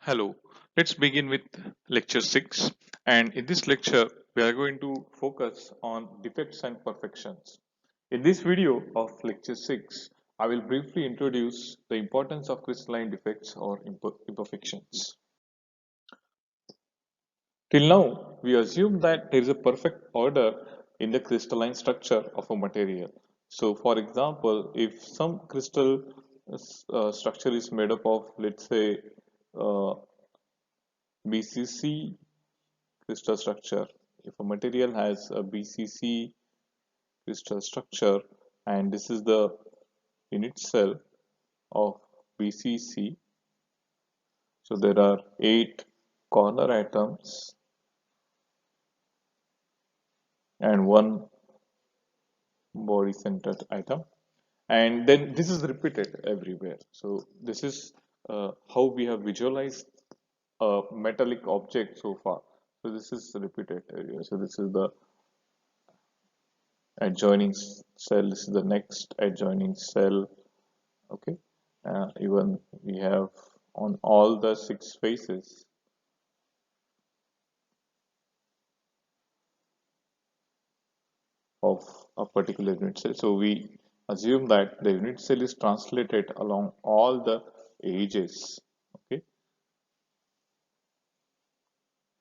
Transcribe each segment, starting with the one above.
Hello, let's begin with lecture 6. And in this lecture, we are going to focus on defects and perfections. In this video of lecture 6, I will briefly introduce the importance of crystalline defects or imperfections. Till now, we assume that there is a perfect order in the crystalline structure of a material. So, for example, if some crystal structure is made up of, let's say, uh, BCC crystal structure. If a material has a BCC crystal structure and this is the unit cell of BCC, so there are 8 corner atoms and one body centered atom, and then this is repeated everywhere. So this is how we have visualized a metallic object so far. So this is repeated area. So this is the adjoining cell, this is the next adjoining cell. Okay, even we have on all the 6 faces of a particular unit cell. So we assume that the unit cell is translated along all the edges. Okay,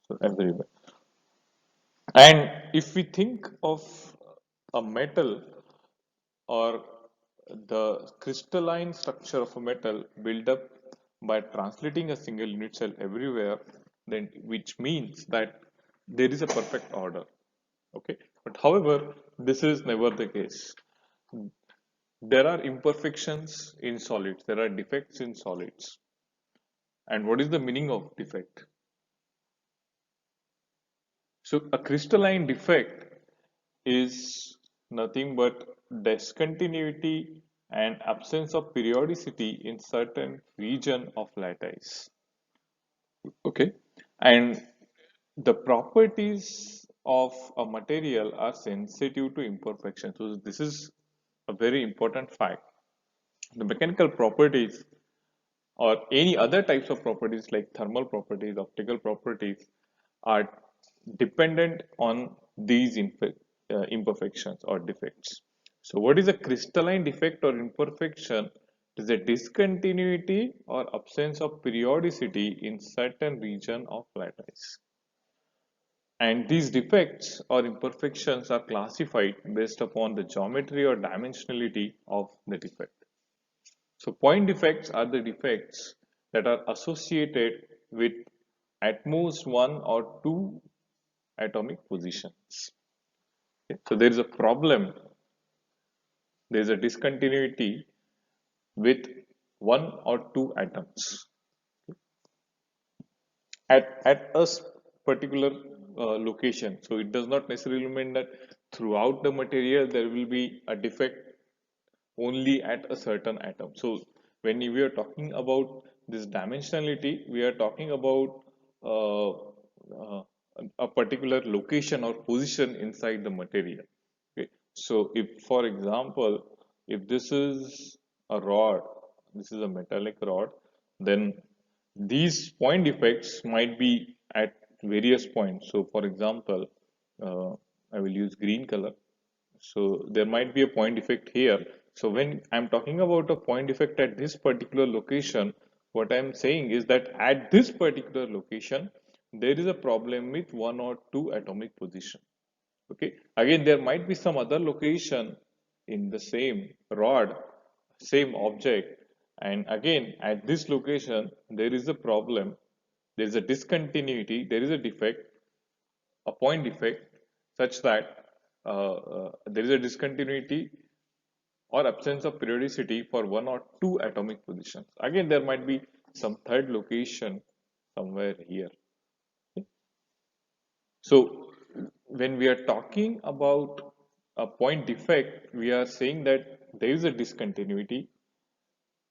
so everywhere. And if we think of a metal or the crystalline structure of a metal built up by translating a single unit cell everywhere, then which means that there is a perfect order. Okay, but however, this is never the case. There are imperfections in solids, there are defects in solids. And what is the meaning of defect? So a crystalline defect is nothing but discontinuity and absence of periodicity in certain region of lattice. Okay, and the properties of a material are sensitive to imperfection. So this is a very important fact. The mechanical properties or any other types of properties like thermal properties, optical properties are dependent on these imperfections or defects. So what is a crystalline defect or imperfection? It is a discontinuity or absence of periodicity in certain region of lattice. And these defects or imperfections are classified based upon the geometry or dimensionality of the defect. So point defects are the defects that are associated with at most one or two atomic positions. Okay. So there is a problem, there is a discontinuity with one or two atoms at a particular location. So it does not necessarily mean that throughout the material there will be a defect only at a certain atom. So when we are talking about this dimensionality, we are talking about uh, uh, a particular location or position inside the material. Okay. So if, for example, if this is a rod, this is a metallic rod, then these point defects might be at various points. So for example, I will use green color. So there might be a point defect here. So when I'm talking about a point defect at this particular location, what I'm saying is that at this particular location, there is a problem with one or two atomic position. Okay. Again, there might be some other location in the same rod, same object. And again, at this location, there is a problem. There is a discontinuity. There is a defect, a point defect, such that there is a discontinuity or absence of periodicity for one or two atomic positions. Again, there might be some third location somewhere here. Okay. So when we are talking about a point defect, we are saying that there is a discontinuity,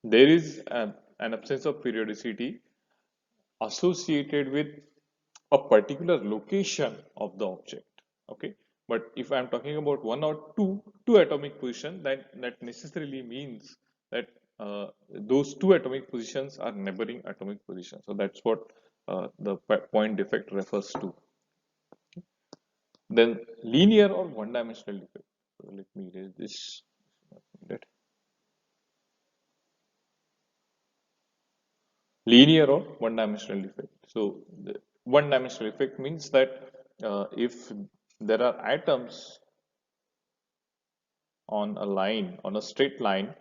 there is an absence of periodicity associated with a particular location of the object. Okay, but if I'm talking about one or two atomic position, then that necessarily means that those two atomic positions are neighboring atomic positions. So that's what the point defect refers to. Then linear or one-dimensional defect. So let me erase this. Linear or one-dimensional defect. So the one-dimensional effect means that if there are atoms on a line, on a straight line,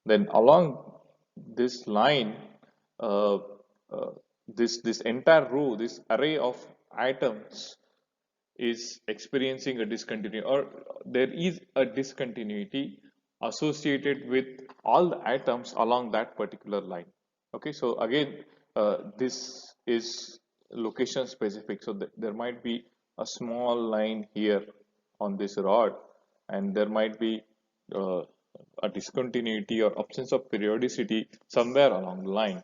then along this line, uh, uh, this entire row, this array of atoms is experiencing a discontinuity, or there is a discontinuity associated with all the atoms along that particular line. Okay, so again, this is location specific. So there might be a small line here on this rod, and there might be uh, a discontinuity or absence of periodicity somewhere along the line.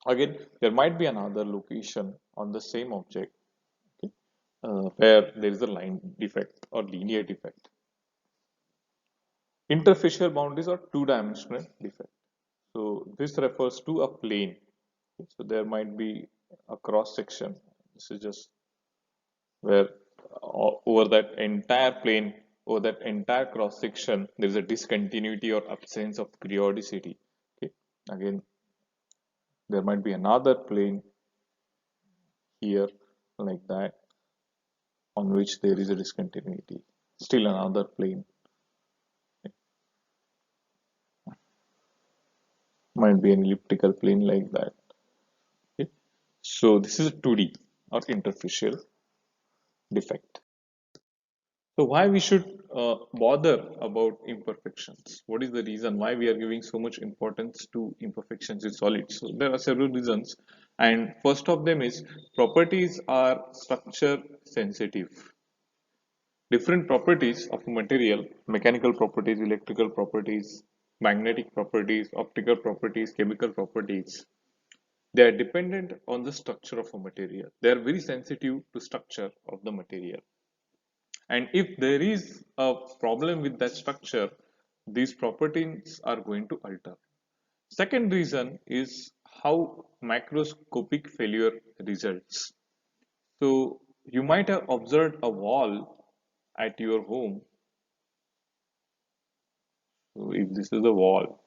Again, there might be another location on the same object, okay, where there is a line defect or linear defect. Interfacial boundaries or two-dimensional defect. So this refers to a plane. So there might be a cross section. This is just where over that entire plane, over that entire cross section, there is a discontinuity or absence of periodicity. Okay. Again, there might be another plane here like that on which there is a discontinuity. Still another plane. Might be an elliptical plane like that. Okay. So this is a 2D or interfacial defect. So why we should bother about imperfections? What is the reason why we are giving so much importance to imperfections in solids? So there are several reasons, and first of them is properties are structure sensitive. Different properties of a material, mechanical properties, electrical properties, magnetic properties, optical properties, chemical properties, they are dependent on the structure of a material. They are very sensitive to structure of the material. And if there is a problem with that structure, these properties are going to alter. Second reason is how macroscopic failure results. So you might have observed a wall at your home. So if this is a wall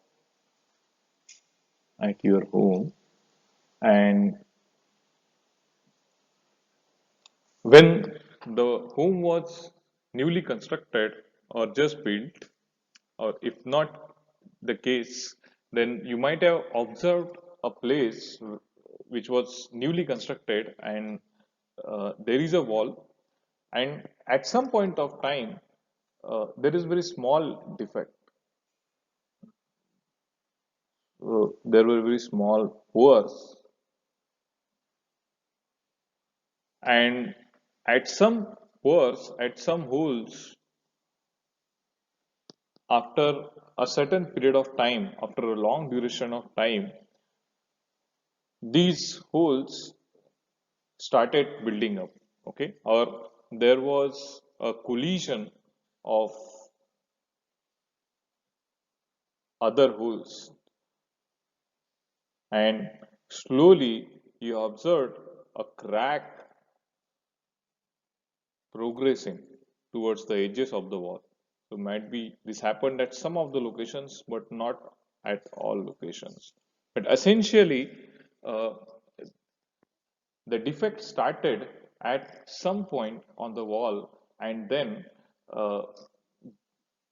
at your home, and when the home was newly constructed or just built, or if not the case, then you might have observed a place which was newly constructed, and there is a wall, and at some point of time there is very small defect. There were very small pores, and at some pores, at some holes, after a certain period of time, after a long duration of time, these holes started building up, okay, or there was a collision of other holes, and slowly you observed a crack progressing towards the edges of the wall. So might be this happened at some of the locations, but not at all locations. But essentially, uh, the defect started at some point on the wall, and then uh,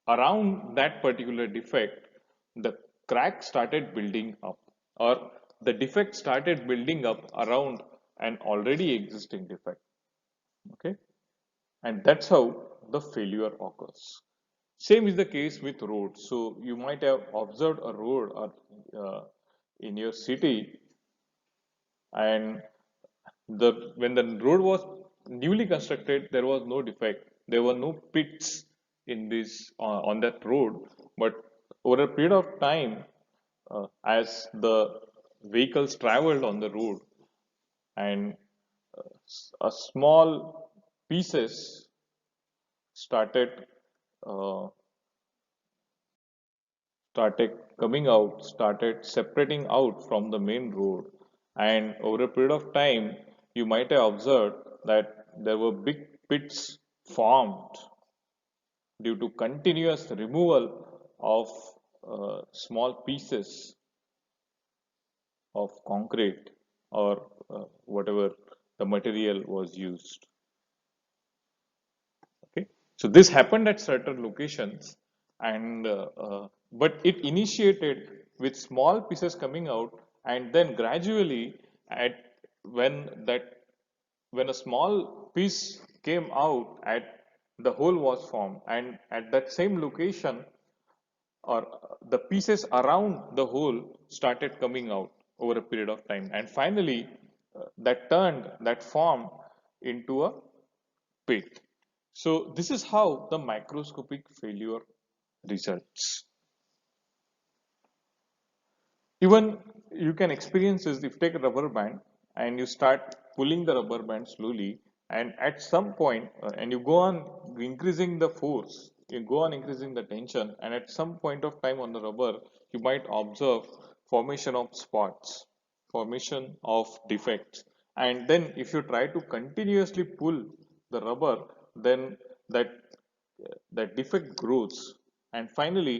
around that particular defect, the crack started building up, or the defect started building up around an already existing defect. Okay, and that's how the failure occurs. Same is the case with roads. So you might have observed a road or in your city, and the when the road was newly constructed, there was no defect. There were no pits in this on that road. But over a period of time, as the vehicles traveled on the road, and a small pieces started uh, started coming out, started separating out from the main road. And over a period of time, you might have observed that there were big pits formed due to continuous removal of small pieces of concrete or whatever the material was used. Okay, so this happened at certain locations, and but it initiated with small pieces coming out, and then gradually, at when that when a small piece came out, at the hole was formed, and at that same location, or the pieces around the hole started coming out over a period of time, and finally that formed into a pit. So this is how the microscopic failure results. Even you can experience this if you take a rubber band and you start pulling the rubber band slowly, and at some point, and you go on increasing the force, you go on increasing the tension, and at some point of time on the rubber, you might observe formation of spots, formation of defects. And then if you try to continuously pull the rubber, then that that defect grows, and finally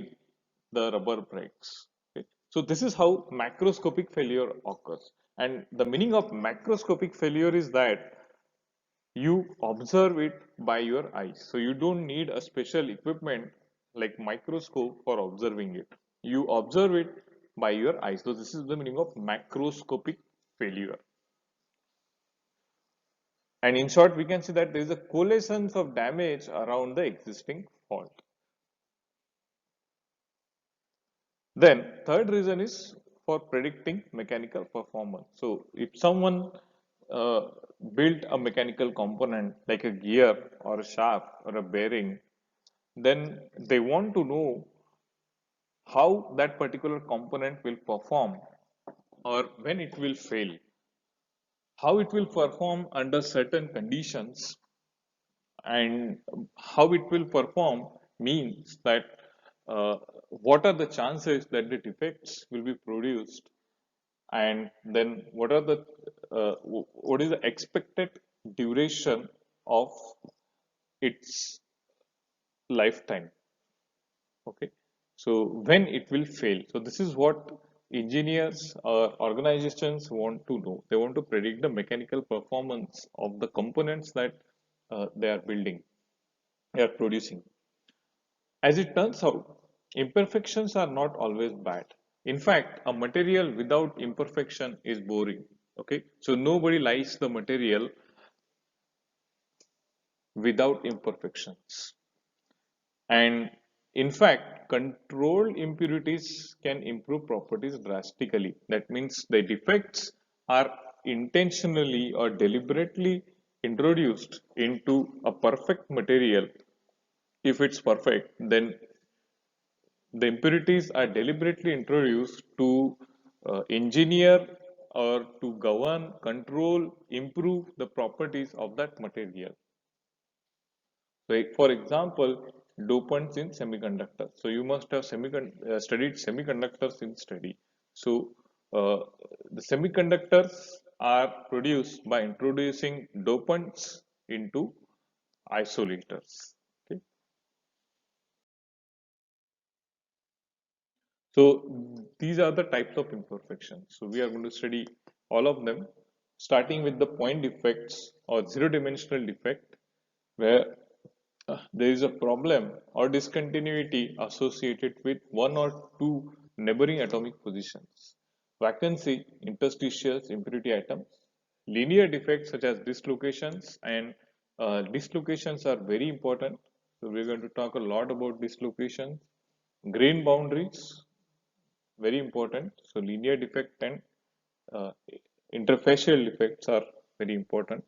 the rubber breaks. Okay. So this is how macroscopic failure occurs. And the meaning of macroscopic failure is that you observe it by your eyes. So you don't need a special equipment like microscope for observing it. You observe it by your eyes. So this is the meaning of macroscopic failure. And in short, we can see that there is a coalescence of damage around the existing fault. Then third reason is for predicting mechanical performance. So if someone uh, built a mechanical component like a gear or a shaft or a bearing, then they want to know how that particular component will perform or when it will fail, how it will perform under certain conditions, and how it will perform means that what are the chances that the defects will be produced, and then what is the expected duration of its lifetime. Okay, so when it will fail. So this is what engineers or organizations want to know. They want to predict the mechanical performance of the components that they are building, they are producing. As it turns out, imperfections are not always bad. In fact, a material without imperfection is boring. Okay, so nobody likes the material without imperfections. And in fact, controlled impurities can improve properties drastically. That means the defects are intentionally or deliberately introduced into a perfect material. If it's perfect, then the impurities are deliberately introduced to engineer or to govern, control, improve the properties of that material. Like for example, dopants in semiconductors. So you must have studied semiconductors in study. So the semiconductors are produced by introducing dopants into isolators. Okay. So these are the types of imperfections. So we are going to study all of them, starting with the point defects or zero-dimensional defect, where there is a problem or discontinuity associated with one or two neighboring atomic positions. Vacancy, interstitials, impurity atoms. Linear defects such as dislocations, and dislocations are very important. So we're going to talk a lot about dislocations. Grain boundaries, very important. So linear defect and uh, interfacial defects are very important.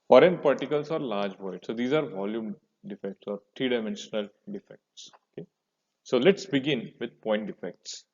Foreign particles or large voids. So these are volume defects or three-dimensional defects. Okay. So let's begin with point defects.